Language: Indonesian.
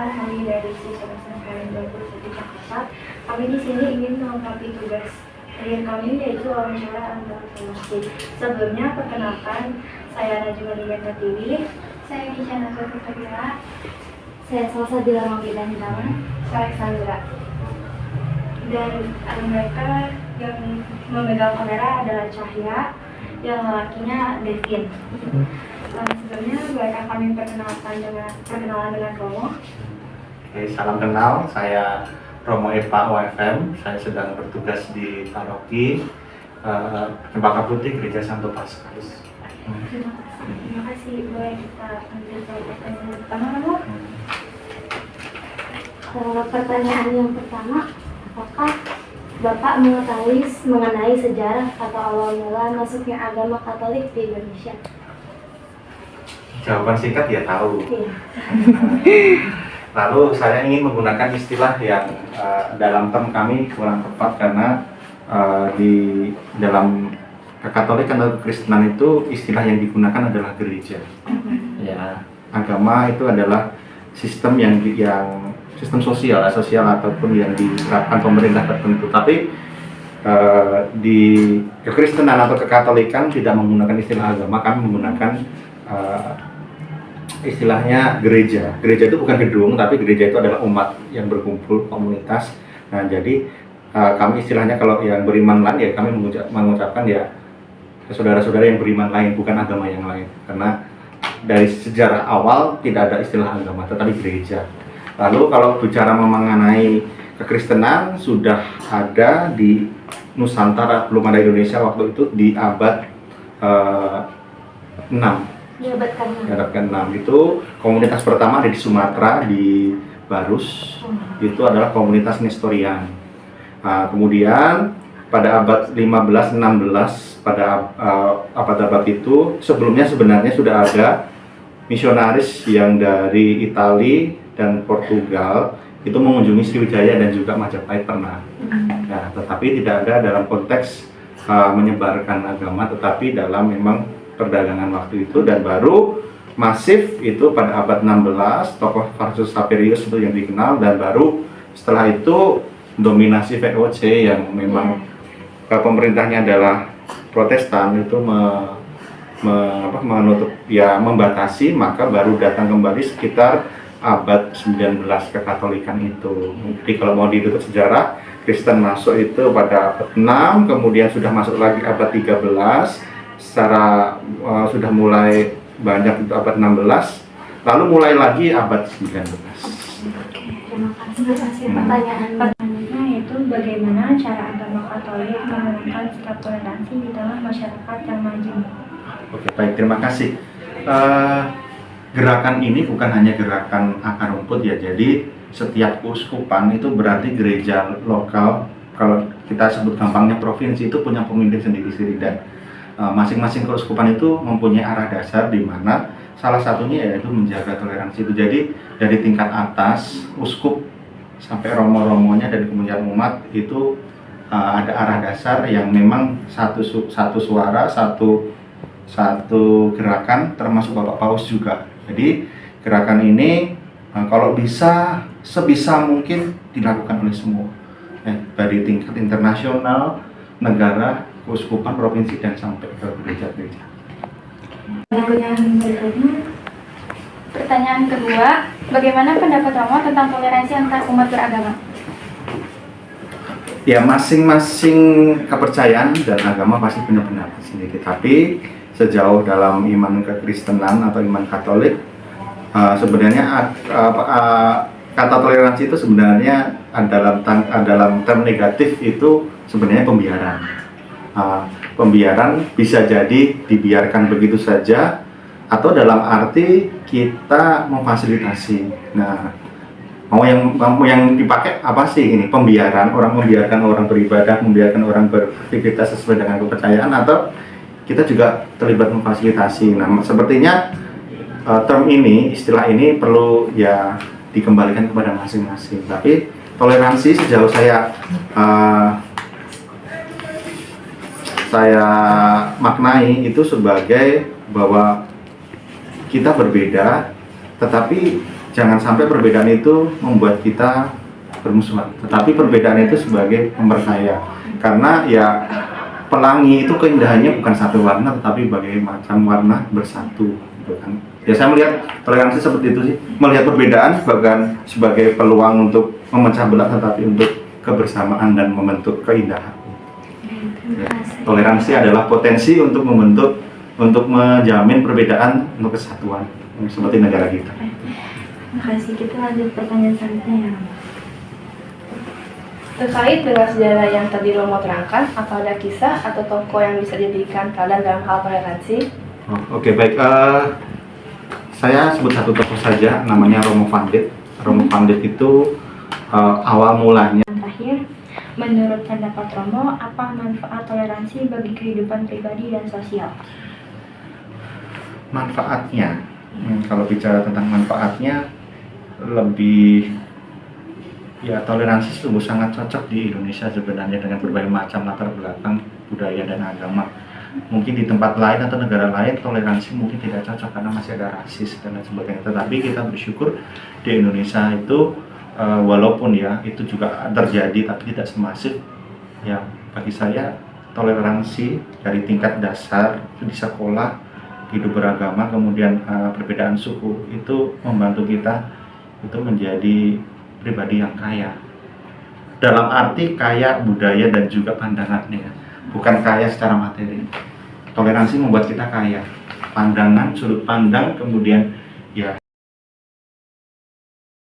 Perkenalkan, kami dari siswa SMK 21 Jakarta. Kami di sini ingin melengkapi tugas harian kami, yaitu wawancara antar promosi. Sebelumnya, perkenalkan, saya Najwa Lian Tiwi. Saya Kisyana Surya. Saya Salsa Bila Mambila Hitama. Saya Alexandra. Dan mereka yang memegang kamera adalah Cahya, yang lelakinya Devin. Sebelumnya bolehkah kami perkenalan dengan Romo? Oke, salam kenal, saya Romo Eva OFM. Saya sedang bertugas di paroki Cempaka Putih Gereja Santo Paskal. Terima kasih. Boleh kita ambil pertanyaan pertama, Romo? Pertanyaan yang pertama, apakah Bapak mengetahui mengenai sejarah atau awal mula masuknya agama Katolik di Indonesia? Jawaban singkat ya tahu. Iya. Lalu saya ingin menggunakan istilah yang dalam term kami kurang tepat karena di dalam Kekatolikan atau Kekristenan itu istilah yang digunakan adalah gereja. Ya, agama itu adalah sistem yang sistem sosial ataupun yang diterapkan pemerintah tertentu. Tapi di Kekristenan atau Kekatolikan tidak menggunakan istilah agama, kami menggunakan istilahnya gereja. Gereja itu bukan gedung, tapi gereja itu adalah umat yang berkumpul, komunitas. Nah, jadi kami istilahnya kalau yang beriman lain ya kami mengucapkan ya saudara-saudara yang beriman lain, bukan agama yang lain. Karena dari sejarah awal tidak ada istilah agama, tetapi gereja. Lalu kalau bicara mengenai Kekristenan sudah ada di Nusantara, belum ada Indonesia waktu itu di abad 6. Di abad ke-6 itu komunitas pertama ada di Sumatera, di Barus. Itu adalah komunitas Nestorian. Kemudian pada abad 15-16 pada abad-abad itu sebelumnya sebenarnya sudah ada misionaris yang dari Italia dan Portugal itu mengunjungi Sriwijaya dan juga Majapahit pernah. Nah, tetapi tidak ada dalam konteks menyebarkan agama, tetapi dalam memang perdagangan waktu itu, dan baru masif itu pada abad 16 tokoh Varus Saperius itu yang dikenal, dan baru setelah itu dominasi VOC yang memang pemerintahnya adalah Protestan itu menutup ya membatasi, maka baru datang kembali sekitar abad 19 Kekatolikan itu. Jadi kalau mau ditutup sejarah, Kristen masuk itu pada abad 6, kemudian sudah masuk lagi abad 13, secara sudah mulai banyak itu abad 16, lalu mulai lagi abad 19. Terima kasih. Pertanyaannya yaitu bagaimana cara agama Katolik menanamkan sikap toleransi di tengah masyarakat yang maju? Oke, baik, terima kasih. Gerakan ini bukan hanya gerakan akar rumput ya, jadi setiap keuskupan itu berarti gereja lokal, kalau kita sebut gampangnya provinsi, itu punya pemimpin sendiri-sendiri, dan masing-masing keuskupan itu mempunyai arah dasar di mana salah satunya yaitu menjaga toleransi itu. Jadi dari tingkat atas uskup sampai romo-romonya dan kemudian umat itu ada arah dasar yang memang satu suara, satu gerakan, termasuk Bapak Paus juga. Jadi gerakan ini kalau bisa sebisa mungkin dilakukan oleh semua, dari tingkat internasional, negara, keuskupan, provinsi, dan sampai ke gereja-gereja. Pertanyaan kedua, bagaimana pendapat Romo tentang toleransi antar umat beragama? Ya, masing-masing kepercayaan dan agama pasti punya pendapat sendiri. Tapi sejauh dalam iman Kekristenan atau iman Katolik, sebenarnya kata toleransi itu sebenarnya dalam term negatif itu sebenarnya pembiaran. Pembiaran bisa jadi dibiarkan begitu saja, atau dalam arti kita memfasilitasi. Nah, mau yang dipakai apa sih ini? Pembiaran, orang membiarkan orang beribadah, membiarkan orang beraktivitas sesuai dengan kepercayaan, atau kita juga terlibat memfasilitasi. Nah, sepertinya term ini, istilah ini perlu ya dikembalikan kepada masing-masing. Tapi toleransi sejauh saya maknai itu sebagai bahwa kita berbeda, tetapi jangan sampai perbedaan itu membuat kita bermusuhan, tetapi perbedaan itu sebagai pemberkaya. Karena ya pelangi itu keindahannya bukan satu warna, tetapi berbagai macam warna bersatu, gitu kan. Ya saya melihat toleransi seperti itu sih, melihat perbedaan sebagai peluang untuk memecah belah, tetapi untuk kebersamaan dan membentuk keindahan. Ya, toleransi adalah potensi untuk membentuk, untuk menjamin perbedaan untuk kesatuan seperti negara kita. Makasih, kita lanjut pertanyaan selanjutnya ya. Terkait dengan sejarah yang tadi Romo terangkan, apa ada kisah atau tokoh yang bisa dijadikan teladan dalam hal toleransi? Oke, baik. Saya sebut satu tokoh saja, namanya Romo van Dit. Romo van Dit itu awal mulanya. Terakhir, menurut pendapat Romo, apa manfaat toleransi bagi kehidupan pribadi dan sosial? Manfaatnya, kalau bicara tentang manfaatnya, lebih ya toleransi sungguh sangat cocok di Indonesia sebenarnya dengan berbagai macam latar belakang budaya dan agama. Mungkin di tempat lain atau negara lain toleransi mungkin tidak cocok karena masih ada rasis dan lain sebagainya. Tetapi kita bersyukur di Indonesia itu walaupun ya itu juga terjadi tapi tidak semasif. Ya bagi saya toleransi dari tingkat dasar di sekolah, hidup beragama, kemudian perbedaan suku itu membantu kita itu menjadi pribadi yang kaya. Dalam arti kaya budaya dan juga pandangannya, bukan kaya secara materi. Toleransi membuat kita kaya, pandangan, sudut pandang, kemudian